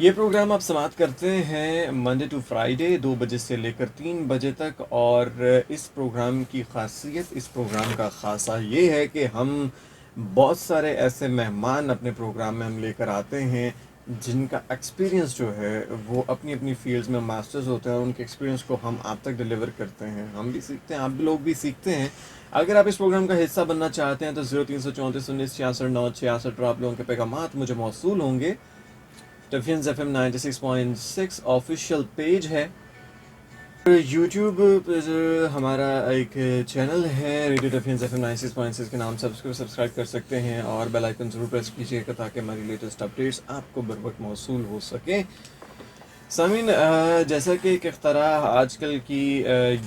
ये प्रोग्राम आप समाप्त करते हैं मंडे टू फ्राइडे 2 बजे से लेकर 3 बजे तक। और इस प्रोग्राम की खासियत, इस प्रोग्राम का खासा ये है कि हम बहुत सारे ऐसे मेहमान अपने प्रोग्राम में हम लेकर आते हैं जिनका एक्सपीरियंस जो है वो अपनी अपनी फील्ड्स में मास्टर्स होते हैं, और उनके एक्सपीरियंस को हम आप तक डिलीवर करते हैं। हम भी सीखते हैं, आप भी लोग भी सीखते हैं। अगर आप इस प्रोग्राम का हिस्सा बनना चाहते हैं तो 0334 19 66 9 66 पर आप लोगों के पैगामात मुझे मौसूल होंगे। Defence F M 96.6 official page है। यूट्यूब पर हमारा एक चैनल है रेडियो डिफेंस एफ एम 96.6 के नाम से, उसको सब्सक्राइब कर सकते हैं और बेल आइकन ज़रूर प्रेस कीजिएगा ताकि हमारी लेटेस्ट अपडेट्स आपको बर वक्त मौसूल हो सके। सामीन, जैसा कि एक इख्तराह आजकल की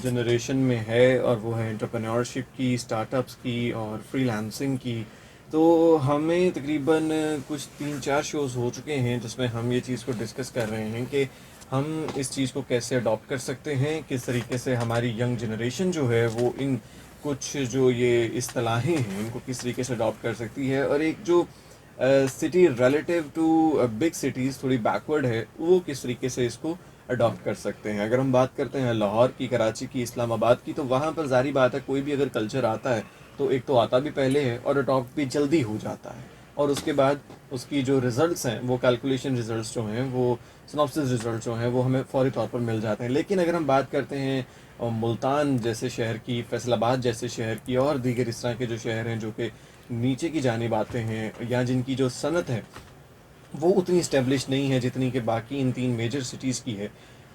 जनरेशन में है, और वो है एंटरप्रेन्योरशिप की, स्टार्टअप्स की और फ्रीलांसिंग की। तो हमें तकरीबन कुछ 3-4 शोज़ हो चुके हैं जिसमें हम ये चीज़ को डिस्कस कर रहे हैं कि हम इस चीज़ को कैसे अडॉप्ट कर सकते हैं, किस तरीके से हमारी यंग जनरेशन जो है वो इन कुछ जो ये इस्तिलाहें हैं इनको किस तरीके से अडॉप्ट कर सकती है, और एक जो city relative to big cities थोड़ी बैकवर्ड है वो किस तरीके से इसको अडॉप्ट कर सकते हैं। अगर हम बात करते हैं लाहौर की, कराची की, इस्लामाबाद की, तो वहाँ पर ज़ाहिर बात है कोई भी अगर कल्चर आता है तो एक तो आता भी पहले है और अडॉप्ट भी जल्दी हो जाता है, और उसके बाद उसकी जो रिज़ल्ट्स हैं वो कैलकुलेशन रिज़ल्ट्स जो हैं, वो सिनॉप्सिस रिज़ल्ट जो हैं वो हमें फ़ौरी तौर पर मिल जाते हैं। लेकिन अगर हम बात करते हैं मुल्तान जैसे शहर की, फैसलाबाद जैसे शहर की और दीगर इस तरह के जो शहर हैं जो कि नीचे की जानिब आते हैं, या जिनकी जो सनत है वो उतनी इस्टेब्लिश नहीं है जितनी कि बाकी इन 3 मेजर सिटीज़ की है,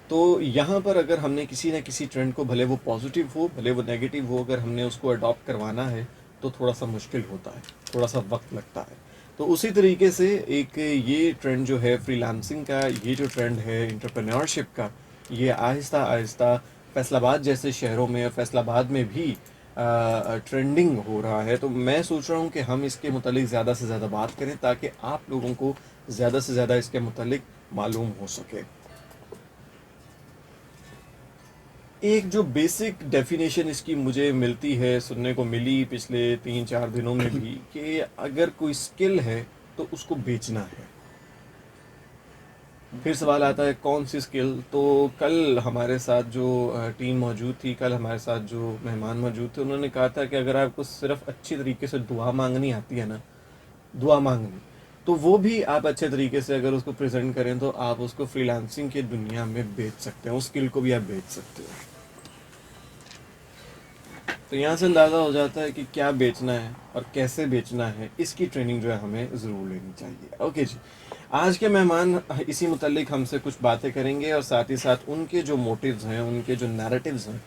तो यहाँ पर अगर हमने किसी न किसी ट्रेंड को, भले वो पॉजिटिव हो भले वो नेगेटिव हो, अगर हमने उसको अडॉप्ट करवाना है तो थोड़ा सा मुश्किल होता है, थोड़ा सा वक्त लगता है। तो उसी तरीके से एक ये ट्रेंड जो है फ्रीलांसिंग का, ये जो ट्रेंड है एंटरप्रेन्योरशिप का, ये आहिस्ता आहिस्ता फैसलाबाद जैसे शहरों में, फैसलाबाद में भी ट्रेंडिंग हो रहा है। तो मैं सोच रहा हूँ कि हम इसके मुतालिक ज़्यादा से ज़्यादा बात करें ताकि आप लोगों को ज़्यादा से ज़्यादा इसके मुतालिक मालूम हो सके। एक जो बेसिक डेफिनेशन इसकी मुझे मिलती है, सुनने को मिली पिछले 3-4 दिनों में भी, कि अगर कोई स्किल है तो उसको बेचना है। फिर सवाल आता है कौन सी स्किल। तो कल हमारे साथ जो टीम मौजूद थी, कल हमारे साथ जो मेहमान मौजूद थे, उन्होंने कहा था कि अगर आपको सिर्फ अच्छी तरीके से दुआ मांगनी आती है ना, दुआ मांगनी, तो वो भी आप अच्छे तरीके से अगर उसको प्रेजेंट करें तो आप उसको फ्रीलांसिंग की दुनिया में बेच सकते हैं, उस स्किल को भी आप बेच सकते हो। तो यहाँ से अंदाज़ा हो जाता है कि क्या बेचना है और कैसे बेचना है, इसकी ट्रेनिंग जो है हमें ज़रूर लेनी चाहिए। ओके जी, आज के मेहमान इसी मुतल्लिक हमसे कुछ बातें करेंगे, और साथ ही साथ उनके जो मोटिव्स हैं, उनके जो नैरेटिव्स हैं,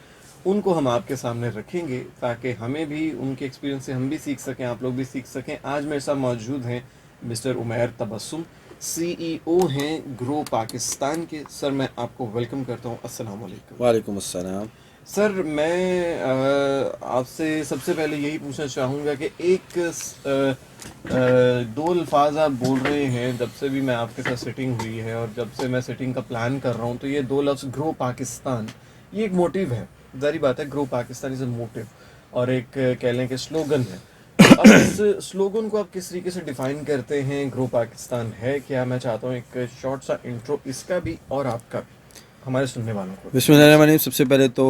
उनको हम आपके सामने रखेंगे ताकि हमें भी उनके एक्सपीरियंस से हम भी सीख सकें, आप लोग भी सीख सकें। आज मेरे साथ मौजूद हैं मिस्टर उमैर तबस्सुम, सीईओ हैं ग्रो पाकिस्तान के। सर, मैं आपको वेलकम करता हूँ। अस्सलाम वालेकुम। वालेकुम अस्सलाम। सर, मैं आपसे सबसे पहले यही पूछना चाहूँगा कि एक दो अल्फाज आप बोल रहे हैं जब से भी मैं आपके साथ सिटिंग हुई है, और जब से मैं सिटिंग का प्लान कर रहा हूँ, तो ये दो लफ्ज़ ग्रो पाकिस्तान, ये एक मोटिव है। जारी बात है, grow Pakistan is a motive, और एक कह लें कि स्लोगन है। तो अब इस स्लोगन को आप किस तरीके से डिफ़ाइन करते हैं? ग्रो पाकिस्तान है क्या? मैं चाहता हूँ एक शॉर्ट सा इंट्रो इसका भी और आपका भी हमारे सुनने वालों को। बिस्मिल्लाहिर्रहमानिर्रहीम। सबसे पहले तो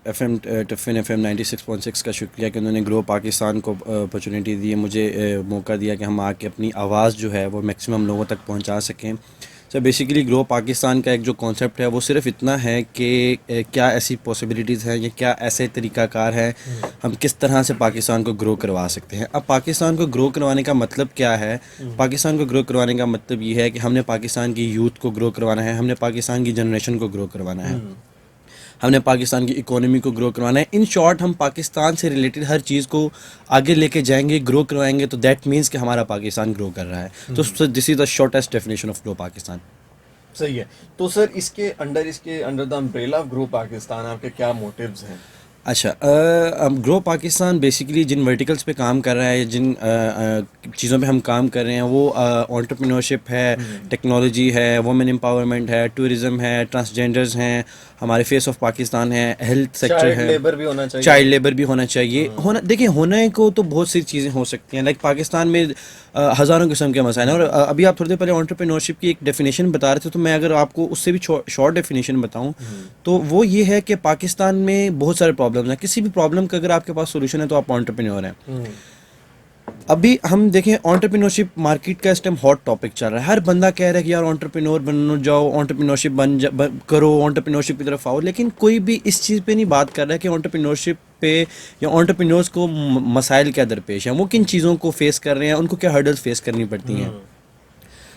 एफ़एम टफिन एफ़एम 96.6 का शुक्रिया कि उन्होंने ग्रो पाकिस्तान को अपॉर्चुनिटी दी है, मुझे मौका दिया कि हम आके अपनी आवाज़ जो है वो मैक्सिमम लोगों तक पहुंचा सकें। सो बेसिकली ग्रो पाकिस्तान का एक जो कॉन्सेप्ट है वो सिर्फ इतना है कि क्या ऐसी पॉसिबिलिटीज़ हैं या क्या ऐसे तरीक़ाकार हैं, हम किस तरह से पाकिस्तान को ग्रो करवा सकते हैं। अब पाकिस्तान को ग्रो करवाने का मतलब क्या है? पाकिस्तान को ग्रो करवाने का मतलब ये है कि हमने पाकिस्तान की यूथ को ग्रो करवाना है, हमने पाकिस्तान की जनरेशन को ग्रो करवाना है, हमने पाकिस्तान की इकोनॉमी को ग्रो करवाना है। इन शॉर्ट, हम पाकिस्तान से रिलेटेड हर चीज़ को आगे लेके जाएंगे, ग्रो करवाएंगे, तो दैट मीन्स कि हमारा पाकिस्तान ग्रो कर रहा है। तो this is the shortest definition of grow Pakistan. सही है। तो सर, इसके under the umbrella of grow Pakistan आपके क्या मोटिव्स हैं? अच्छा, ग्रो पाकिस्तान बेसिकली जिन वर्टिकल्स पे काम कर रहा है, जिन चीज़ों पे हम काम कर रहे हैं, वो एंटरप्रेन्योरशिप है, टेक्नोलॉजी है, वुमेन एम्पावरमेंट है, टूरिज़्म है, ट्रांसजेंडर्स हैं, हमारे फेस ऑफ पाकिस्तान है, हेल्थ सेक्टर चाइल्ड है, लेबर भी होना चाहिए। चाइल्ड लेबर भी होना चाहिए। होना, देखिए, होने को तो बहुत सी चीज़ें हो सकती हैं, लाइक पाकिस्तान में हज़ारों किस्म के मसाइल हैं। और अभी आप थोड़ी देर पहले एंटरप्रेन्योरशिप की एक डेफिनेशन बता रहे थे, तो मैं अगर आपको उससे भी शॉर्ट डेफिनेशन बताऊं, तो वो ये है कि पाकिस्तान में बहुत सारे प्रॉब्लम्स हैं। किसी भी प्रॉब्लम का अगर आपके पास सोल्यूशन है तो आप एंटरप्रेन्योर हैं। अभी हम देखें, एंटरप्रेन्योरशिप मार्केट का इस टाइम हॉट टॉपिक चल रहा है। हर बंदा कह रहा है कि यार एंटरप्रेन्योर बन जाओ, एंटरप्रेन्योरशिप करो, एंटरप्रेन्योरशिप की तरफ आओ। लेकिन कोई भी इस चीज़ पे नहीं बात कर रहा है कि एंटरप्रेन्योरशिप पे या एंटरप्रेन्योर्स को मसाइल क्या दरपेश हैं, वो किन चीज़ों को फेस कर रहे हैं, उनको क्या हर्डल्स फेस करनी पड़ती हैं।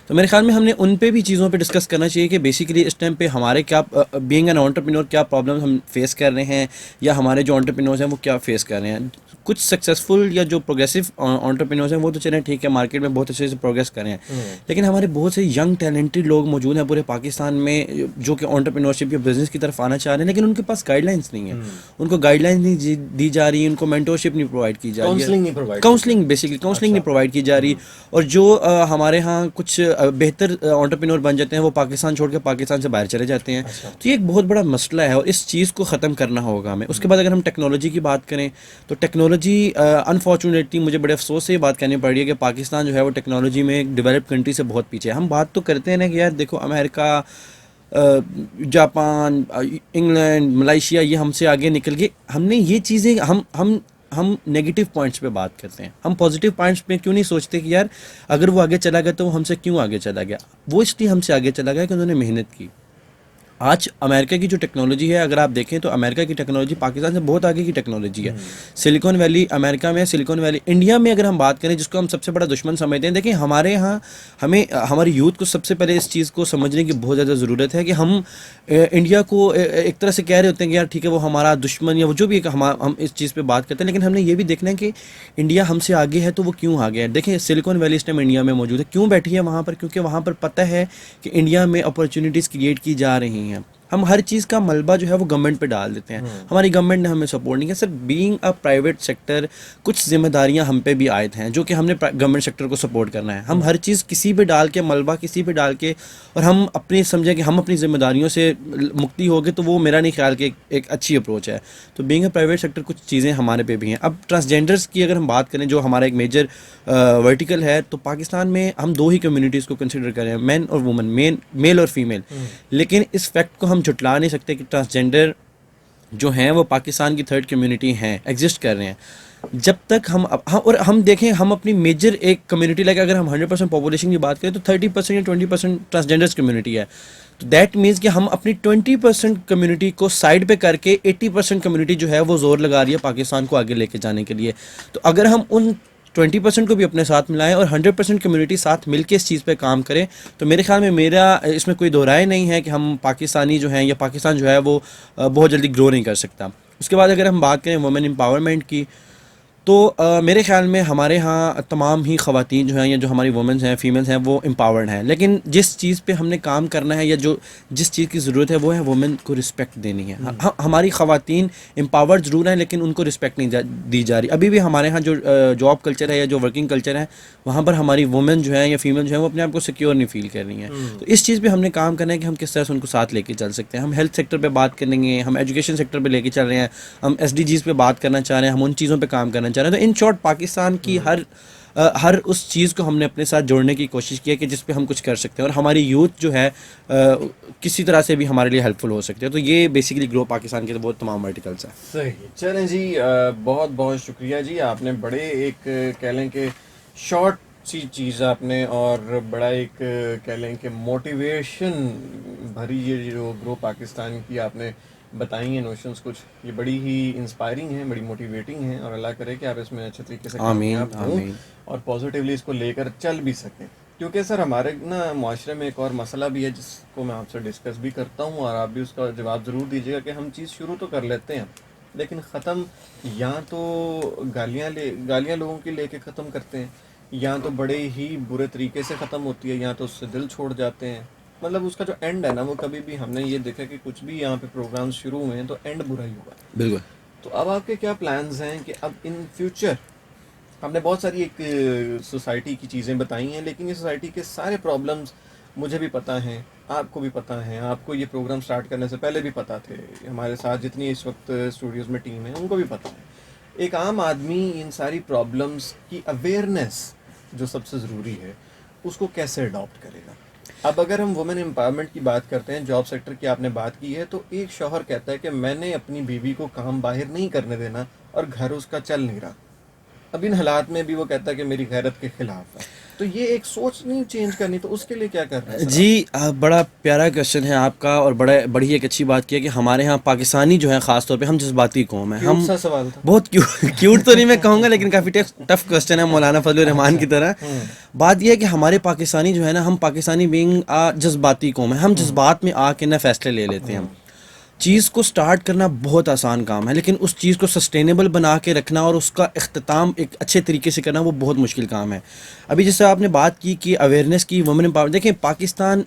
तो मेरे ख्याल में हमने उन पे भी चीज़ों पे डिस्कस करना चाहिए कि बेसिकली इस टाइम पे हमारे क्या, बीइंग एन एंटरप्रेन्योर, क्या प्रॉब्लम्स हम फेस कर रहे हैं, या हमारे जो एंटरप्रेन्योर्स हैं वो क्या फेस कर रहे हैं। कुछ सक्सेसफुल या जो प्रोग्रेसिव एंटरप्रेन्योर्स हैं वो तो चलें ठीक है, मार्केट में बहुत अच्छे से प्रोग्रेस कर रहे हैं, लेकिन हमारे बहुत से यंग टैलेंटेड लोग मौजूद हैं पूरे पाकिस्तान में जो कि एंटरप्रेन्योरशिप या बिजनेस की तरफ आना चाह रहे हैं, लेकिन उनके पास गाइडलाइंस नहीं है। उनको गाइडलाइंस नहीं दी जा रही, उनको मेंटरशिप नहीं प्रोवाइड की जा रही है, काउंसलिंग बेसिकली काउंसलिंग नहीं प्रोवाइड की जा रही। और जो हमारे यहाँ कुछ बेहतर एंटरप्रेन्योर बन जाते हैं, वो पाकिस्तान छोड़ के पाकिस्तान से बाहर चले जाते हैं। तो ये एक बहुत बड़ा मसला है और इस चीज़ को ख़त्म करना होगा हमें। उसके बाद अगर हम टेक्नोलॉजी की बात करें, तो टेक्नोलॉजी अनफॉर्चुनेटली मुझे बड़े अफसोस से ये बात कहनी पड़ रही है कि पाकिस्तान जो है वो टेक्नोलॉजी में एक डेवलप्ड कंट्री से बहुत पीछे है। हम बात तो करते हैं ना कि यार देखो, अमेरिका, जापान, इंग्लैंड, मलेशिया, ये हमसे आगे निकल गए। हमने ये चीज़ें, हम नेगेटिव पॉइंट्स पे बात करते हैं, हम पॉजिटिव पॉइंट्स पे क्यों नहीं सोचते कि यार अगर वो आगे चला गया तो वो हमसे क्यों आगे चला गया। वो इसलिए हमसे आगे चला गया कि उन्होंने मेहनत की। आज अमेरिका की जो टेक्नोलॉजी है, अगर आप देखें तो अमेरिका की टेक्नोलॉजी पाकिस्तान से बहुत आगे की टेक्नोलॉजी है। सिलिकॉन वैली अमेरिका में, सिलिकॉन वैली इंडिया में अगर हम बात करें, जिसको हम सबसे बड़ा दुश्मन समझते हैं। देखिए, हमारे यहाँ हमें, हमारी यूथ को सबसे पहले इस चीज़ को समझने की बहुत ज़्यादा ज़रूरत है कि हम इंडिया को एक तरह से कह रहे होते हैं कि यार ठीक है, वो हमारा दुश्मन या वो जो भी हम इस चीज़ पर बात करते हैं, लेकिन हमने ये भी देखना है कि इंडिया हमसे आगे है तो वो क्यों आगे है। देखिए, सिलिकॉन वैली इस टाइम इंडिया में मौजूद है, क्यों बैठी है वहाँ पर? क्योंकि वहाँ पर पता है कि इंडिया में अपॉर्चुनिटीज़ क्रिएट की जा रही हैं। हम हर चीज़ का मलबा जो है वो गवर्नमेंट पे डाल देते हैं। हमारी गवर्नमेंट ने हमें सपोर्ट नहीं किया। Sir, being a private sector, कुछ जिम्मेदारियां हम पे भी आयद हैं जो कि हमने गवर्नमेंट सेक्टर को सपोर्ट करना है। हम हर चीज़ किसी पे डाल के, मलबा किसी पे डाल के, और हम अपनी समझें कि हम अपनी जिम्मेदारियों से मुक्ति हो गए, तो वो मेरा नहीं ख्याल कि एक अच्छी अप्रोच है। तो बीइंग अ प्राइवेट सेक्टर कुछ चीज़ें हमारे पे भी हैं। अब ट्रांसजेंडर्स की अगर हम बात करें, जो हमारा एक मेजर वर्टिकल है, तो पाकिस्तान में हम दो ही कम्युनिटीज़ को कंसिडर करें, मैन और वुमन, मेल और फीमेल। लेकिन इस फैक्ट को हम झुटला नहीं सकते कि ट्रांसजेंडर जो हैं वो पाकिस्तान की थर्ड कम्युनिटी हैं, एग्जिस्ट कर रहे हैं। जब तक और हम देखें, हम अपनी मेजर एक कम्युनिटी, लाइक अगर हम 100% पॉपुलेशन की बात करें तो 30% या 20% ट्रांसजेंडर्स कम्युनिटी है। तो दैट मीन्स कि हम अपनी 20% कम्युनिटी को साइड पे करके 80% कम्युनिटी जो है वो जोर लगा रही है पाकिस्तान को आगे लेके जाने के लिए। तो अगर हम उन 20% को भी अपने साथ मिलाएं और 100% कम्युनिटी साथ मिलके इस चीज़ पे काम करें, तो मेरे ख्याल में, मेरा इसमें कोई दो राय नहीं है कि हम पाकिस्तानी जो हैं या पाकिस्तान जो है वो बहुत जल्दी ग्रो नहीं कर सकता। उसके बाद अगर हम बात करें वुमेन एम्पावरमेंट की, तो मेरे ख्याल में हमारे यहाँ तमाम ही ख़वातीन जो हैं या जो हमारी वुमेंस हैं, फीमेल्स हैं, वो एम्पावर्ड हैं। लेकिन जिस चीज़ पे हमने काम करना है या जिस चीज़ की ज़रूरत है वो है वुमेन को रिस्पेक्ट देनी है। हमारी ख़वातीन एम्पावर्ड ज़रूर हैं, लेकिन उनको रिस्पेक्ट नहीं दी जा रही। अभी भी हमारे यहाँ जो जॉब कल्चर है या जो वर्किंग कल्चर है, वहाँ पर हमारी वुमेन जो है या फीमेल जो है वो अपने आप को सिक्योर नहीं फील कर रही हैं। तो इस चीज़ पर हमने काम करना है कि हम किस तरह से उनको साथ लेके चल सकते हैं। हम हेल्थ सेक्टर पर बात करेंगे, हम एजुकेशन सेक्टर पर लेके चल रहे हैं, हम SDGs पे बात करना चाह रहे हैं, हम उन चीज़ों पर काम करना चाह रहे हैं। तो इन शॉर्ट, पाकिस्तान की हर उस चीज़ को हमने अपने साथ जोड़ने की कोशिश की है कि जिस पे हम कुछ कर सकते हैं और हमारी यूथ जो है किसी तरह से भी हमारे लिए हेल्पफुल हो सकते हैं। तो ये बेसिकली ग्रो पाकिस्तान के तो बहुत तमाम वर्टिकल्स हैं। सही, चलें जी, बहुत बहुत शुक्रिया जी। आपने बड़े एक कह लें कि शॉर्ट सी चीज़ आपने, और बड़ा एक कह लें कि मोटिवेशन भरी ये जो ग्रो पाकिस्तान की आपने बताई हैं नोशंस, कुछ ये बड़ी ही इंस्पायरिंग हैं, बड़ी मोटिवेटिंग हैं, और अल्लाह करे कि आप इसमें अच्छे तरीके से कामयाब हों और पॉजिटिवली इसको लेकर चल भी सकें। क्योंकि सर, हमारे ना माशरे में एक और मसला भी है जिसको मैं आपसे डिस्कस भी करता हूँ, और आप भी उसका जवाब ज़रूर दीजिएगा कि हम चीज़ शुरू तो कर लेते हैं, लेकिन ख़त्म या तो गालियाँ लोगों की लेके ख़त्म करते हैं, या तो बड़े ही बुरे तरीके से ख़त्म होती है, या तो उससे दिल छोड़ जाते हैं। मतलब उसका जो एंड है ना, वो कभी भी, हमने ये देखा कि कुछ भी यहाँ पे प्रोग्राम शुरू हुए हैं तो एंड बुरा ही हुआ। बिल्कुल। तो अब आपके क्या प्लान्स हैं कि अब इन फ्यूचर, हमने बहुत सारी एक सोसाइटी की चीज़ें बताई हैं, लेकिन ये सोसाइटी के सारे प्रॉब्लम्स मुझे भी पता हैं, आपको भी पता है, आपको ये प्रोग्राम स्टार्ट करने से पहले भी पता थे, हमारे साथ जितनी इस वक्त स्टूडियोज़ में टीम है उनको भी पता है। एक आम आदमी इन सारी प्रॉब्लम्स की अवेयरनेस जो सबसे ज़रूरी है उसको कैसे अडॉप्ट करेगा? अब अगर हम वुमेन एम्पावरमेंट की बात करते हैं, जॉब सेक्टर की आपने बात की है, तो एक शौहर कहता है कि मैंने अपनी बीवी को काम बाहर नहीं करने देना और घर उसका चल नहीं रहा। अब इन हालात में भी वो कहता है कि मेरी गैरत के खिलाफ है, तो ये एक सोच नहीं चेंज करनी, तो उसके लिए क्या करना है? जी बड़ा प्यारा क्वेश्चन है आपका, और बड़ी एक अच्छी बात की है कि हमारे यहाँ पाकिस्तानी जो है ख़ास तौर पे, हम जज्बाती कौम है, हम सा सवाल था। बहुत क्यूट तो नहीं मैं कहूँगा, लेकिन काफ़ी टफ क्वेश्चन है मौलाना फजलुर रहमान की तरह। बात यह है कि हमारे पाकिस्तानी जो है ना, हम पाकिस्तानी बीइंग जज्बाती कौम है, हम जज्बात में आके ना फैसले ले लेते हैं। चीज़ को स्टार्ट करना बहुत आसान काम है, लेकिन उस चीज़ को सस्टेनेबल बना के रखना और उसका इख्तिताम एक अच्छे तरीके से करना वो बहुत मुश्किल काम है। अभी जैसे आपने बात की कि अवेयरनेस की, वुमेन एम्पावरमेंट, देखें पाकिस्तान,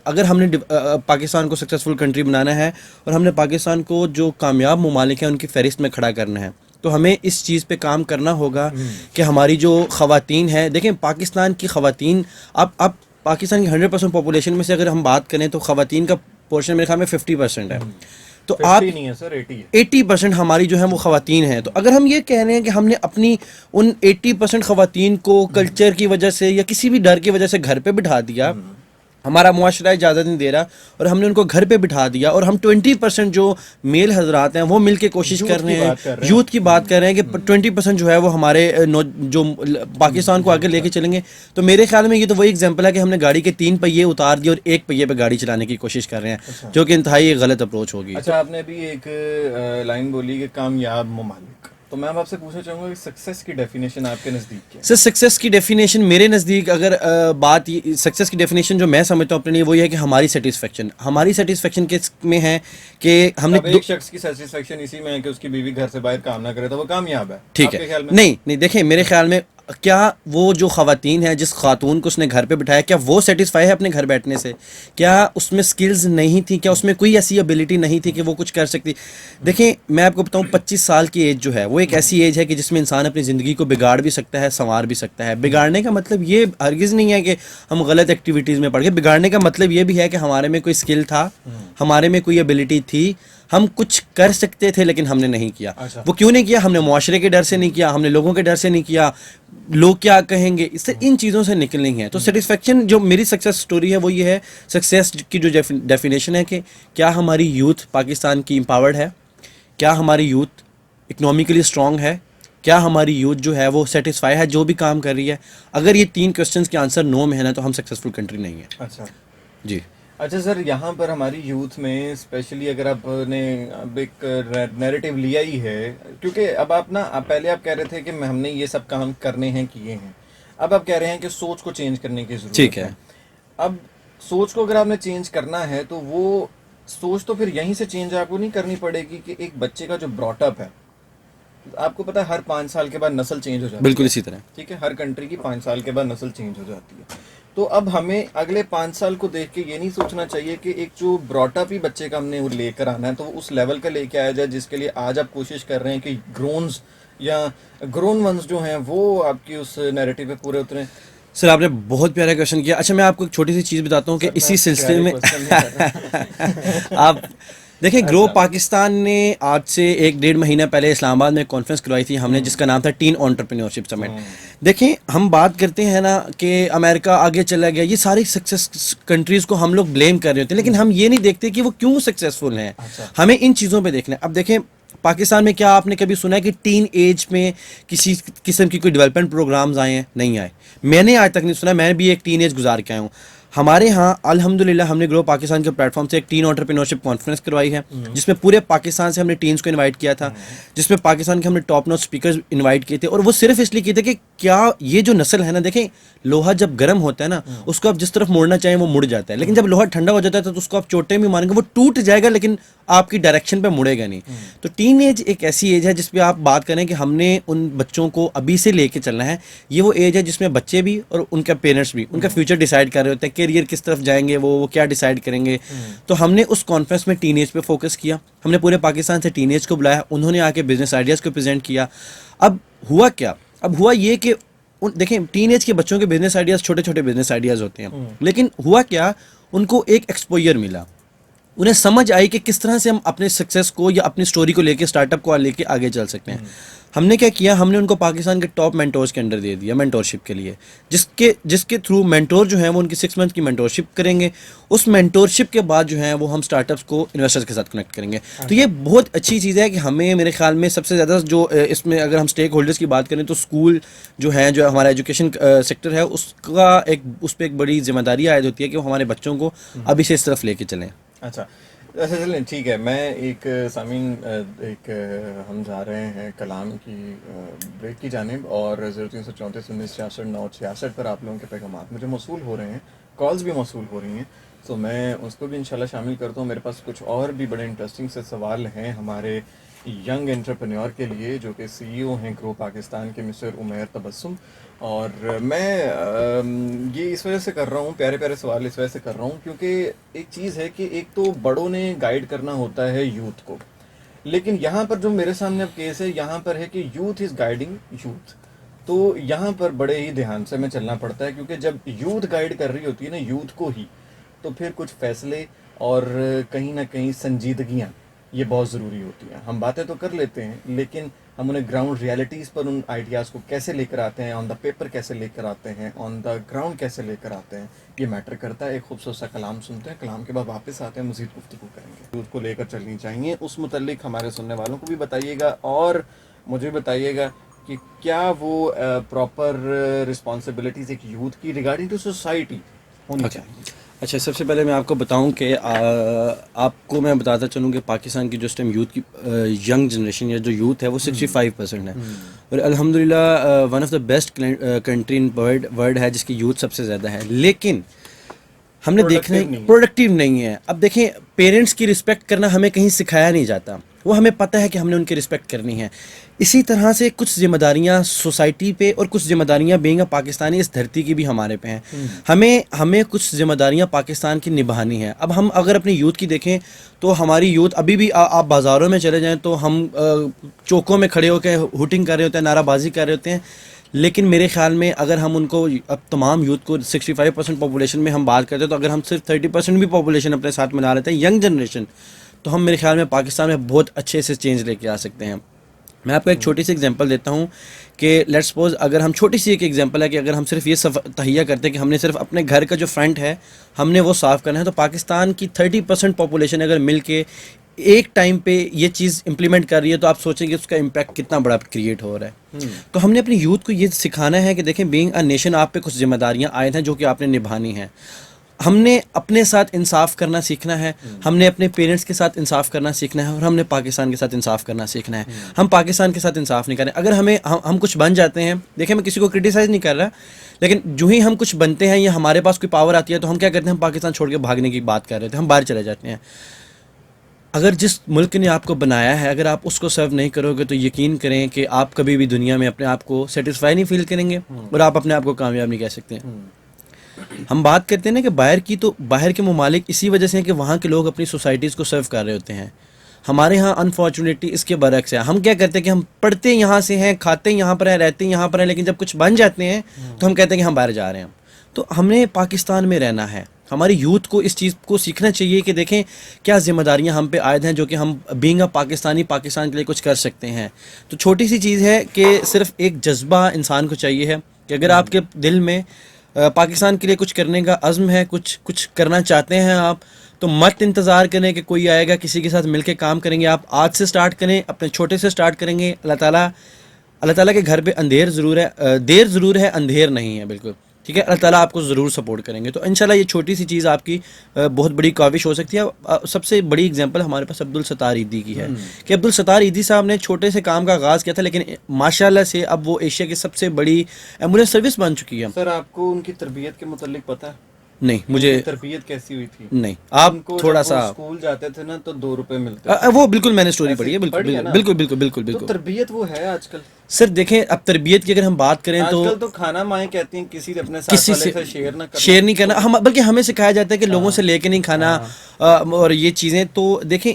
अगर हमने पाकिस्तान को सक्सेसफुल कंट्री बनाना है और हमने पाकिस्तान को जो कामयाब ममालिक हैं उनकी फहरिस्त में खड़ा करना है, तो हमें इस चीज़ पे काम करना होगा कि हमारी जो ख़वातीन है, देखें पाकिस्तान की ख़वातीन, अब पाकिस्तान की 100% पॉपुलेशन में से अगर हम बात करें तो ख़वातीन का पोर्शन मेरे ख्याल में 50% है। तो आप नहीं है सर, 80% हमारी जो है वो ख़वातीन हैं। तो अगर हम ये कह रहे हैं कि हमने अपनी उन 80% ख़वातीन को कल्चर की वजह से या किसी भी डर की वजह से घर पे बिठा दिया, हमारा मुआशरा इजाज़त नहीं दे रहा, और हमने उनको घर पे बिठा दिया, और हम 20% जो मेल हजरात हैं वो मिल के कोशिश कर रहे हैं, यूथ की बात कर रहे हैं कि 20% जो है वो हमारे जो पाकिस्तान को आगे लेके चलेंगे, तो मेरे ख्याल में ये तो वही एग्जांपल है कि हमने गाड़ी के 3 पहिए उतार दिए और 1 पहिए पे गाड़ी चलाने की कोशिश कर रहे हैं। अच्छा। जो कि इंतहाई गलत अप्रोच होगी। अच्छा, आपने अभी एक लाइन बोली कि कामयाब ममालिक, तो मैं आपसे पूछना चाहूँगा कि सक्सेस की डेफिनेशन आपके नज़दीक क्या है? सर सक्सेस की डेफिनेशन मेरे नज़दीक, अगर बात सक्सेस की डेफिनेशन जो मैं समझता हूँ अपने लिए, वो ये है कि हमारी सेटिस्फेक्शन किस में है कि हमने एक शख्स की सेटिस्फेक्शन इसी में है कि उसकी बीवी घर से बाहर काम ना करे तो वो कामयाब है। ठीक है, नहीं देखें, मेरे ख्याल में क्या वो जो ख़वातीन है, जिस खातून को उसने घर पे बिठाया, क्या वो सेटिस्फाई है अपने घर बैठने से? क्या उसमें स्किल्स नहीं थी? क्या उसमें कोई ऐसी एबिलिटी नहीं थी कि वो कुछ कर सकती? देखें मैं आपको बताऊं, 25 साल की एज जो है वो एक ऐसी एज है कि जिसमें इंसान अपनी ज़िंदगी को बिगाड़ भी सकता है, संवार भी सकता है। बिगाड़ने का मतलब ये हरगिज़ नहीं है कि हम गलत एक्टिविटीज़ में पड़ गए। बिगाड़ने का मतलब ये भी है कि हमारे में कोई स्किल था, हमारे में कोई एबिलिटी थी, हम कुछ कर सकते थे लेकिन हमने नहीं किया। अच्छा। वो क्यों नहीं किया? हमने मुआशरे के डर से नहीं किया, हमने लोगों के डर से नहीं किया, लोग क्या कहेंगे, इससे इन चीज़ों से निकलनी है। तो सेटिस्फेक्शन, जो मेरी सक्सेस स्टोरी है वो ये है, सक्सेस की जो डेफिनेशन है कि क्या हमारी यूथ पाकिस्तान की एम्पावर्ड है, क्या हमारी यूथ इकोनॉमिकली स्ट्रॉन्ग है, क्या हमारी यूथ जो है वो सेटिस्फाई है जो भी काम कर रही है। अगर ये 3 क्वेश्चंस के आंसर नो में है ना, तो हम सक्सेसफुल कंट्री नहीं है। अच्छा जी। अच्छा सर, यहाँ पर हमारी यूथ में स्पेशली अगर आपने अब एक नैरेटिव लिया ही है, क्योंकि अब आप पहले आप कह रहे थे कि हमने ये सब काम करने हैं, किए हैं, अब आप कह रहे हैं कि सोच को चेंज करने की जरूरत है। ठीक है। अब सोच को अगर आपने चेंज करना है तो वो सोच तो फिर यहीं से चेंज आपको नहीं करनी पड़ेगी कि एक बच्चे का जो ब्रॉटअप है, आपको पता है हर 5 साल के बाद नस्ल चेंज हो जाती है। बिल्कुल इसी तरह। ठीक है, हर कंट्री की 5 साल के बाद नस्ल चेंज हो जाती है। तो अब हमें अगले 5 साल को देख के ये नहीं सोचना चाहिए कि एक जो ब्रॉटअप ही बच्चे का हमने लेकर आना है तो उस लेवल का लेके आया जाए जिसके लिए आज आप कोशिश कर रहे हैं कि ग्रोन्स या ग्रोन वंस जो हैं वो आपकी उस नैरेटिव पे पूरे उतरे। सर आपने बहुत प्यारा क्वेश्चन किया। अच्छा मैं आपको एक छोटी सी चीज़ बताता हूँ कि इसी सिलसिले में आप देखें, ग्रो पाकिस्तान ने आज से 1-1.5 महीना पहले इस्लामाबाद में कॉन्फ्रेंस करवाई थी हमने, जिसका नाम था टीन एंटरप्रेन्योरशिप समिट। देखें हम बात करते हैं ना कि अमेरिका आगे चला गया, ये सारी सक्सेस कंट्रीज़ को हम लोग ब्लेम कर रहे होते हैं, लेकिन हम ये नहीं देखते कि वो क्यों सक्सेसफुल हैं। हमें इन चीज़ों पर देखना है। अब देखें पाकिस्तान में क्या आपने कभी सुना है कि टीन एज में किसी किस्म की कोई डेवलपमेंट प्रोग्राम्स आए हैं? नहीं आए। मैंने आज तक नहीं सुना। मैं भी एक टीन एज गुजार के आया हूँ। हमारे यहाँ अल्हम्दुलिल्लाह हमने ग्रो पाकिस्तान के प्लेटफॉर्म से एक टीन एंटरप्रेन्योरशिप कॉन्फ्रेंस करवाई है, जिसमें पूरे पाकिस्तान से हमने टीन्स को इनवाइट किया था, जिसमें पाकिस्तान के हमने टॉप नॉच स्पीकर्स इनवाइट किए थे। और वो सिर्फ इसलिए किए थे कि क्या ये जो नस्ल है ना, देखें लोहा जब गर्म होता है ना, उसको आप जिस तरफ मोड़ना चाहें वो मुड़ जाता है, लेकिन जब लोहा ठंडा हो जाता है तो उसको आप चोटें भी मारेंगे वो टूट जाएगा, लेकिन आपकी डायरेक्शन पे मुड़ेगा नहीं। तो टीन एज एक ऐसी एज है जिस पे आप बात करें कि हमने उन बच्चों को अभी से लेके चलना है। ये वो एज है जिसमें बच्चे भी और उनके पेरेंट्स भी उनका फ्यूचर डिसाइड कर रहे होते हैं कि करियर किस तरफ जाएंगे, वो क्या डिसाइड करेंगे। तो हमने उस कॉन्फ्रेंस में टीनेज पे फोकस किया, हमने पूरे पाकिस्तान से टीनेज को बुलाया, उन्होंने आके बिजनेस आइडियाज़ को प्रेजेंट किया। अब हुआ क्या, अब हुआ ये कि देखें टीनेज के बच्चों के बिजनेस आइडियाज़ छोटे छोटे बिजनेस आइडियाज़ होते हैं, लेकिन हुआ क्या, उनको एक एक्सपोजर मिला, उन्हें समझ आई कि किस तरह से हम अपने सक्सेस को या अपनी स्टोरी को लेके, स्टार्टअप को लेके आगे चल सकते हैं। हमने क्या किया, हमने उनको पाकिस्तान के टॉप मेंटोर्स के अंडर दे दिया मेंटोरशिप के लिए, जिसके थ्रू मेंटोर जो है वो उनकी 6 मंथ की मेंटोरशिप करेंगे। उस मेंटोरशिप के बाद जो है वो हम स्टार्टअप्स को इन्वेस्टर्स के साथ कनेक्ट करेंगे। तो ये बहुत अच्छी चीज़ है कि हमें, मेरे ख्याल में सबसे ज़्यादा जो इसमें अगर हम स्टेक होल्डर्स की बात करें तो स्कूल जो है, जो हमारा एजुकेशन सेक्टर है, उसका उस पर एक बड़ी जिम्मेदारी आयद होती है कि वो हमारे बच्चों को अभी से इस तरफ लेके चलें। अच्छा अच्छा, चलें ठीक है। मैं एक सामीन हम जा रहे हैं कलाम की ब्रेक की जानिब, और 0334 1966 966 पर आप लोगों के पैगाम मुझे मौसूल हो रहे हैं, कॉल्स भी मौसूल हो रही हैं, तो मैं उसको भी इंशाल्लाह शामिल करता हूँ। मेरे पास कुछ और भी बड़े इंटरेस्टिंग से सवाल हैं हमारे यंग एंटरप्रेन्योर के लिए, जो कि CEO हैं ग्रो पाकिस्तान के, मिस्टर उमैर तबस्सुम। और मैं ये इस वजह से कर रहा हूँ, प्यारे प्यारे सवाल इस वजह से कर रहा हूँ क्योंकि एक चीज़ है कि एक तो बड़ों ने गाइड करना होता है यूथ को, लेकिन यहाँ पर जो मेरे सामने अब केस है, यहाँ पर है कि यूथ इज़ गाइडिंग यूथ। तो यहाँ पर बड़े ही ध्यान से हमें चलना पड़ता है, क्योंकि जब यूथ गाइड कर रही होती है ना यूथ को ही, तो फिर कुछ फैसले और कहीं ना कहीं संजीदगियाँ ये बहुत ज़रूरी होती हैं। हम बातें तो कर लेते हैं, लेकिन हम उन्हें ग्राउंड रियलिटीज़ पर उन आइडियाज़ को कैसे लेकर आते हैं, ऑन द पेपर कैसे लेकर आते हैं, ऑन द ग्राउंड कैसे लेकर आते हैं, ये मैटर करता है। एक खूबसूरत सा कलाम सुनते हैं, कलाम के बाद वापस आते हैं, मज़ीद गुफ्तगू करेंगे। यूथ को लेकर चलनी चाहिए, उस मुतल्लिक हमारे सुनने वालों को भी बताइएगा और मुझे भी बताइएगा कि क्या वो प्रॉपर रिस्पॉन्सिबिलिटीज़ एक यूथ की रिगार्डिंग टू सोसाइटी होनी चाहिए। अच्छा, सबसे पहले मैं आपको बताऊं कि आपको मैं बताता चलूं कि पाकिस्तान की जो इस टाइम यूथ की यंग जनरेशन या जो यूथ है वो 65% है, और अल्हम्दुलिल्लाह one of the best country in world है जिसकी यूथ सबसे ज़्यादा है, लेकिन हमने देखना है प्रोडक्टिव नहीं है। अब देखें, पेरेंट्स की रिस्पेक्ट करना हमें कहीं सिखाया नहीं जाता, वो हमें पता है कि हमने उनकी रिस्पेक्ट करनी है। इसी तरह से कुछ जिम्मेदारियां सोसाइटी पे और कुछ जिम्मेदारियां बीइंग अ पाकिस्तानी इस धरती की भी हमारे पे हैं। हमें कुछ जिम्मेदारियां पाकिस्तान की निभानी है। अब हम अगर अपनी यूथ की देखें तो हमारी यूथ अभी भी आप बाज़ारों में चले जाएं तो हम चौकों में खड़े होकर हुटिंग कर रहे होते हैं, नाराबाजी कर रहे होते हैं, लेकिन मेरे ख्याल में अगर हम उनको, अब तमाम यूथ को 65% पॉपुलेशन में हम बात करते हैं, तो अगर हम सिर्फ 30% भी पॉपुलेशन अपने साथ मिला लेते हैं यंग जनरेशन, तो हम मेरे ख्याल में पाकिस्तान में बहुत अच्छे से चेंज लेके आ सकते हैं। मैं आपको एक छोटी सी एग्जांपल देता हूँ कि लेट्स सपोज, अगर हम छोटी सी एक एग्जांपल है कि अगर हम सिर्फ ये तहिया करते हैं कि हमने सिर्फ अपने घर का जो फ्रंट है हमने वो साफ़ करना है, तो पाकिस्तान की 30% पॉपुलेशन अगर मिल के एक टाइम पे ये चीज़ इम्प्लीमेंट कर रही है, तो आप सोचेंगे उसका इम्पैक्ट कितना बड़ा क्रिएट हो रहा है। तो हमने अपनी यूथ को ये सिखाना है कि देखें, बीइंग अ नेशन आप पे कुछ जिम्मेदारियाँ आयद हैं जो कि आपने निभानी हैं। हमने अपने साथ इंसाफ करना सीखना है, हमने अपने पेरेंट्स के साथ इंसाफ करना सीखना है, और हमने पाकिस्तान के साथ इंसाफ करना सीखना है। हम पाकिस्तान के साथ इंसाफ नहीं कर रहे। अगर हम कुछ बन जाते हैं, देखिए मैं किसी को क्रिटिसाइज़ नहीं कर रहा, लेकिन जो ही हम कुछ बनते हैं या हमारे पास कोई पावर आती है तो हम क्या करते हैं, हम पाकिस्तान छोड़ के भागने की बात कर रहे थे, हम बाहर चले जाते हैं। अगर जिस मुल्क ने आपको बनाया है, अगर आप उसको सर्व नहीं करोगे तो यकीन करें कि आप कभी भी दुनिया में अपने आप को सेटिस्फाई नहीं फील करेंगे और आप अपने आप को कामयाब नहीं कह सकते। हम बात करते हैं ना कि बाहर की, तो बाहर के ममालिक इसी वजह से हैं कि वहाँ के लोग अपनी सोसाइटीज़ को सर्व कर रहे होते हैं। हमारे यहाँ अनफॉर्चुनेटली इसके बरक्स है। हम क्या करते हैं कि हम पढ़ते यहाँ से हैं, खाते यहाँ पर हैं, रहते यहाँ पर हैं, लेकिन जब कुछ बन जाते हैं तो हम कहते हैं कि हम बाहर जा रहे हैं। तो हमने पाकिस्तान में रहना है। हमारी यूथ को इस चीज़ को सीखना चाहिए कि देखें क्या जिम्मेदारियां हम पे आयद हैं जो कि हम बीइंग अ पाकिस्तानी पाकिस्तान के लिए कुछ कर सकते हैं। तो छोटी सी चीज़ है कि सिर्फ एक जज्बा इंसान को चाहिए है कि अगर आपके दिल में पाकिस्तान के लिए कुछ करने का अज़्म है, कुछ करना चाहते हैं आप, तो मत इंतज़ार करें कि कोई आएगा, किसी के साथ मिलके काम करेंगे। आप आज से स्टार्ट करें, अपने छोटे से स्टार्ट करेंगे। अल्लाह ताला के घर पे अंधेर ज़रूर है, देर ज़रूर है, अंधेर नहीं है, बिल्कुल ठीक है। अल्लाह ताला आपको ज़रूर सपोर्ट करेंगे। तो इंशाल्लाह ये छोटी सी चीज़ आपकी बहुत बड़ी काविश हो सकती है। सबसे बड़ी एग्जांपल हमारे पास अब्दुल सत्तार ईदी की है कि अब्दुल सत्तार ईदी साहब ने छोटे से काम का आगाज़ किया था, लेकिन माशाल्लाह से अब वो एशिया की सबसे बड़ी एम्बुलेंस सर्विस बन चुकी है। सर, आपको उनकी तरबियत के मुतालिक पता है? नहीं मुझे उनकी तरबियत कैसी हुई थी? नहीं, आप उनको थोड़ा जब वो सा स्कूल जाते थे ना तो 2 रुपए मिलते थे। वो बिल्कुल मैंने स्टोरी पढ़ी है, ऐसे बिल्कुल पढ़ी है बिल्कुल ना? बिल्कुल बिल्कुल बिल्कुल तो बिल्कुल। तरबियत वो है आजकल। सर देखें, अब तरबियत की अगर हम बात करें तो आजकल तो खाना माएँ कहती हैं किसी अपने साथ किसी वाले से से शेयर नहीं करना, तो हम बल्कि हमें सिखाया जाता है कि लोगों हाँ से लेके नहीं खाना। हाँ और ये चीज़ें तो देखें,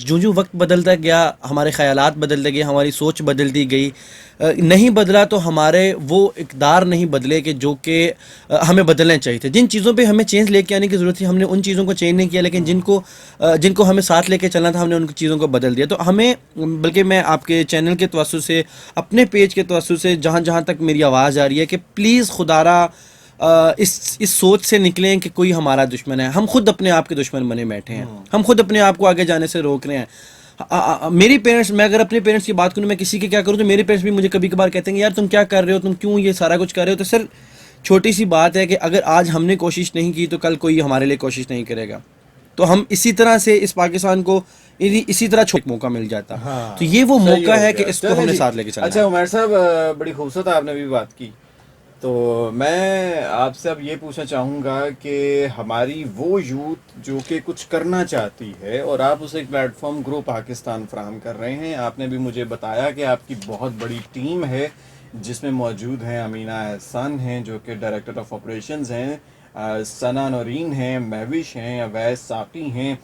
जो जो वक्त बदलता गया, हमारे ख्यालात बदलते गए, हमारी सोच बदलती गई। नहीं बदला तो हमारे वो इक़दार नहीं बदले कि जो कि हमें बदलने चाहिए थे। जिन चीज़ों पे हमें चेंज लेके आने की ज़रूरत थी, हमने उन चीज़ों को चेंज नहीं किया, लेकिन जिनको हमें साथ लेके चलना था, हमने उन चीज़ों को बदल दिया। तो हमें, बल्कि मैं आपके चैनल के तवज्जुह से, अपने पेज के तवज्जुह से, जहाँ जहाँ तक मेरी आवाज़ आ रही है, कि प्लीज़ खुदारा इस सोच से निकलें कि कोई हमारा दुश्मन है। हम खुद अपने आप के दुश्मन बने बैठे हैं, हम खुद अपने आप को आगे जाने से रोक रहे हैं। मेरी पेरेंट्स, मैं अगर अपने पेरेंट्स की बात करूँ, मैं किसी की क्या करूँ, तो मेरे पेरेंट्स भी मुझे कभी कभार कहते हैं कि यार तुम क्या कर रहे हो, तुम क्यों ये सारा कुछ कर रहे हो। तो सर छोटी सी बात है कि अगर आज हमने कोशिश नहीं की तो कल कोई हमारे लिए कोशिश नहीं करेगा। तो हम इसी तरह से इस पाकिस्तान को इसी तरह छोटा मौका मिल जाता। हाँ, तो ये वो सही मौका हो है गया। कि इसको चलें हमने जी। साथ लेके चलना अच्छा है। उमर साहब, बड़ी खूबसूरत आपने भी बात की। तो मैं आपसे अब ये पूछना चाहूँगा कि हमारी वो यूथ जो कि कुछ करना चाहती है और आप उसे एक प्लेटफॉर्म ग्रो पाकिस्तान फराहम कर रहे हैं। आपने भी मुझे बताया कि आपकी बहुत बड़ी टीम है जिसमें मौजूद हैं अमीना एहसान हैं जो कि डायरेक्टर ऑफ ऑपरेशंस हैं, सना नौरीन हैं, महविश हैं, अवैस साकी हैं,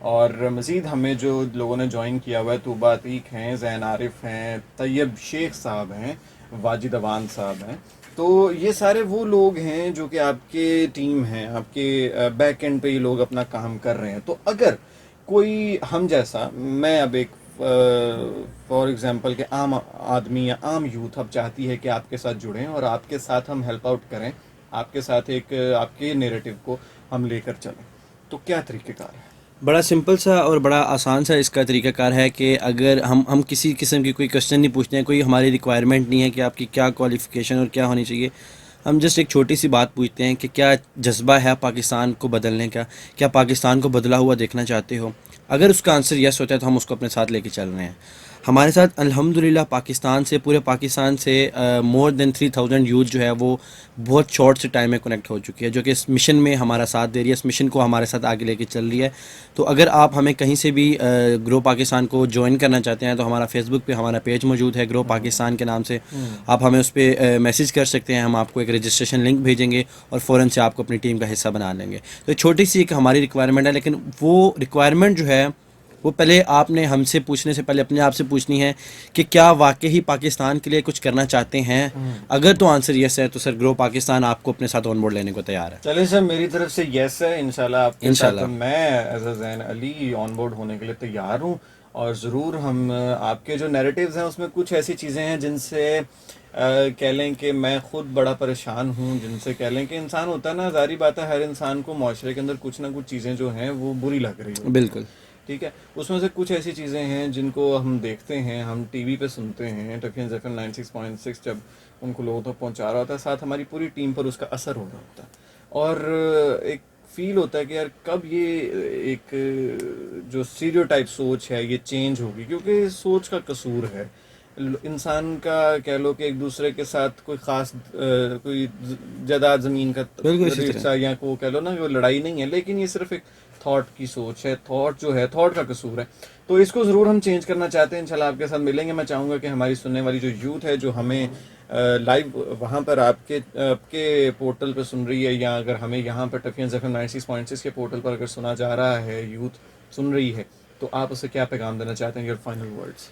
और मज़ीद हमें जो लोगों ने ज्वाइन किया हुआ है, तूबा अतीक हैं, ज़ैन आरिफ हैं, तैयब शेख साहब हैं, वाजिद अवान साहब हैं। तो ये सारे वो लोग हैं जो कि आपके टीम हैं, आपके बैक एंड पे ये लोग अपना काम कर रहे हैं। तो अगर कोई हम जैसा, मैं अब एक फॉर एग्जांपल के आम आदमी या आम यूथ अब चाहती है कि आपके साथ जुड़ें और आपके साथ हम हेल्प आउट करें, आपके साथ एक आपके नैरेटिव को हम लेकर चलें, तो क्या तरीक़ेकार है? बड़ा सिंपल सा और बड़ा आसान सा इसका तरीक़ाकार है कि अगर हम किसी किस्म की कोई क्वेश्चन नहीं पूछते हैं, कोई हमारी रिक्वायरमेंट नहीं है कि आपकी क्या क्वालिफ़िकेशन और क्या होनी चाहिए। हम जस्ट एक छोटी सी बात पूछते हैं कि क्या जज्बा है पाकिस्तान को बदलने का, क्या पाकिस्तान को बदला हुआ देखना चाहते हो। अगर उसका आंसर यस होता है तो हम उसको अपने साथ लेके चल रहे हैं। हमारे साथ अल्हम्दुलिल्लाह पाकिस्तान से, पूरे पाकिस्तान से मोर देन 3000 यूथ जो है वो बहुत शॉर्ट से टाइम में कनेक्ट हो चुकी है, जो कि इस मिशन में हमारा साथ दे रही है, इस मिशन को हमारे साथ आगे लेके चल रही है। तो अगर आप हमें कहीं से भी ग्रो पाकिस्तान को ज्वाइन करना चाहते हैं तो हमारा फेसबुक पे हमारा पेज मौजूद है ग्रो पाकिस्तान के नाम से। आप हमें उस पर मैसेज कर सकते हैं, हम आपको एक रजिस्ट्रेशन लिंक भेजेंगे और फ़ौरन से आपको अपनी टीम का हिस्सा बना लेंगे। तो छोटी सी एक हमारी रिक्वायरमेंट है, लेकिन वो रिक्वायरमेंट जो है वो पहले आपने हमसे पूछने से पहले अपने आप से पूछनी है कि क्या वाकई ही पाकिस्तान के लिए कुछ करना चाहते हैं। अगर तो आंसर यस है तो सर ग्रो पाकिस्तान आपको अपने साथ ऑन बोर्ड लेने को तैयार है। चलिए सर, मेरी तरफ से यस है। इंशाल्लाह आपके साथ इंशाल्लाह। मैं as a Zain Ali on board होने के लिए तैयार हूँ। और ज़रूर हम आपके जो नैरेटिव्स हैं उसमें कुछ ऐसी चीज़ें हैं जिनसे कह लें कि मैं खुद बड़ा परेशान हूँ, जिनसे कह लें कि इंसान होता है ना, ज़ाहिर बात है हर इंसान को माशरे के अंदर कुछ ना कुछ चीज़ें जो हैं वो बुरी लग रही होती हैं। बिल्कुल ठीक है, उसमें से कुछ ऐसी चीज़ें हैं जिनको हम देखते हैं, हम टीवी पे सुनते हैं, टफियंस एफएम 96.6 जब उनको लोगों तक पहुंचा रहा होता है, साथ हमारी पूरी टीम पर उसका असर हो रहा होता है। और एक फील होता है कि यार कब ये एक जो स्टीरियोटाइप सोच है ये चेंज होगी, क्योंकि सोच का कसूर है इंसान का। कह लो कि एक दूसरे के साथ कोई ख़ास कोई जायदाद ज़मीन का बिल्कुल इसी तरह। रिश्ता या को कह लो ना, वो लड़ाई नहीं है, लेकिन ये सिर्फ एक थॉट की सोच है। थॉट जो है, थॉट का कसूर है। तो इसको ज़रूर हम चेंज करना चाहते हैं। इंशाल्लाह आपके साथ मिलेंगे। मैं चाहूँगा कि हमारी सुनने वाली जो यूथ है जो हमें लाइव वहाँ पर आपके पोर्टल पर सुन रही है, या अगर हमें यहाँ पर टफियंस एफएम 96.6 के पोर्टल पर अगर सुना जा रहा है, यूथ सुन रही है, तो आप उसे क्या पैगाम देना चाहते हैं, योर फाइनल वर्ड्स?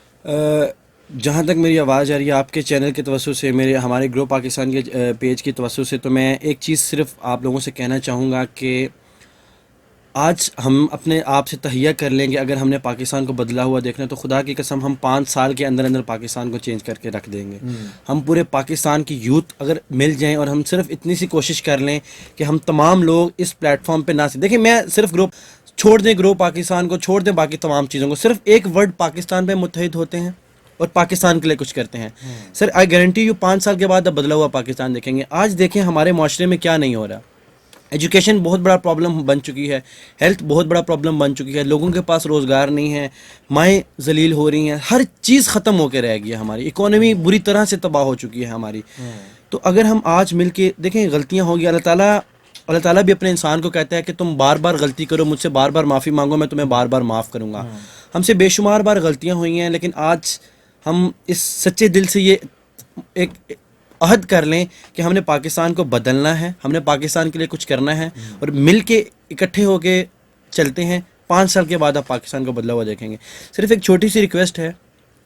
जहाँ तक मेरी आवाज़ आ रही है आपके चैनल के तवज्जुह से, मेरे हमारे ग्रो पाकिस्तान के पेज की तवज्जुह से, तो मैं एक चीज़ सिर्फ आप लोगों से कहना चाहूँगा कि आज हम अपने आप से तहिया कर लेंगे, अगर हमने पाकिस्तान को बदला हुआ देखना है तो खुदा की कसम हम 5 साल के अंदर अंदर पाकिस्तान को चेंज करके रख देंगे। हम पूरे पाकिस्तान की यूथ अगर मिल जाएं और हम सिर्फ इतनी सी कोशिश कर लें कि हम तमाम लोग इस प्लेटफॉर्म पे ना से देखिए, मैं सिर्फ ग्रो छोड़ दें, ग्रो पाकिस्तान को छोड़ दें, बाकी तमाम चीज़ों को, सिर्फ एक वर्ड पाकिस्तान पे मुत्तहिद होते हैं और पाकिस्तान के लिए कुछ करते हैं। सर आई गारंटी यू 5 साल के बाद अब बदला हुआ पाकिस्तान देखेंगे। आज देखें हमारे माशरे में क्या नहीं हो रहा। एजुकेशन बहुत बड़ा प्रॉब्लम बन चुकी है, हेल्थ बहुत बड़ा प्रॉब्लम बन चुकी है, लोगों के पास रोज़गार नहीं है, माएँ जलील हो रही हैं, हर चीज़ ख़त्म होकर रह गई है, हमारी इकोनॉमी बुरी तरह से तबाह हो चुकी है हमारी। तो अगर हम आज मिल के देखें, गलतियाँ होंगी, अल्लाह ताला अल्लाह ताला भी अपने इंसान को कहता है कि तुम बार बार गलती करो, मुझसे बार बार माफ़ी मांगो, मैं तुम्हें बार बार माफ़ करूँगा। हमसे बेशुमार बार गलतियाँ हुई हैं, लेकिन आज हम इस सच्चे दिल से ये एक अहद कर लें कि हमने पाकिस्तान को बदलना है, हमने पाकिस्तान के लिए कुछ करना है, और मिल के इकट्ठे होके चलते हैं। 5 साल के बाद आप पाकिस्तान को बदला हुआ देखेंगे। सिर्फ एक छोटी सी रिक्वेस्ट है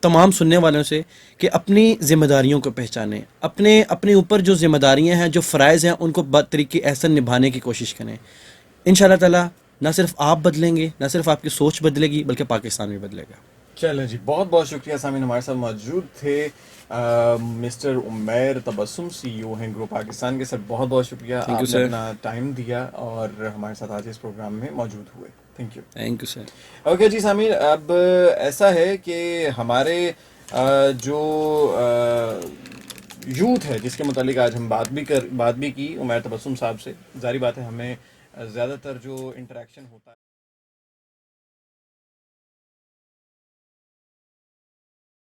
तमाम सुनने वालों से कि अपनी ज़िम्मेदारियों को पहचानें, अपने ऊपर जो ज़िम्मेदारियां हैं, जो फ़राइज़ हैं, उनको बतरीके एहसन निभाने की कोशिश करें। इंशाल्लाह ताला ना सिर्फ आप बदलेंगे, ना सिर्फ आपकी सोच बदलेगी, बल्कि पाकिस्तान भी बदलेगा। चलें जी, बहुत बहुत शुक्रिया सामीन, हमारे साथ मौजूद थे मिस्टर उमैर तबस्सुम, CEO हैं ग्रो पाकिस्तान के। सर बहुत बहुत शुक्रिया, Thank you, आपने sir. अपना टाइम दिया और हमारे साथ आज इस प्रोग्राम में मौजूद हुए। Thank you. Thank you sir. Okay ji Sameer, अब ऐसा है कि हमारे जो यूथ है जिसके मुतालिक आज हम बात भी की उमैर तबस्सुम साहब से, जारी बात है हमें ज़्यादातर जो इंटरेक्शन होता है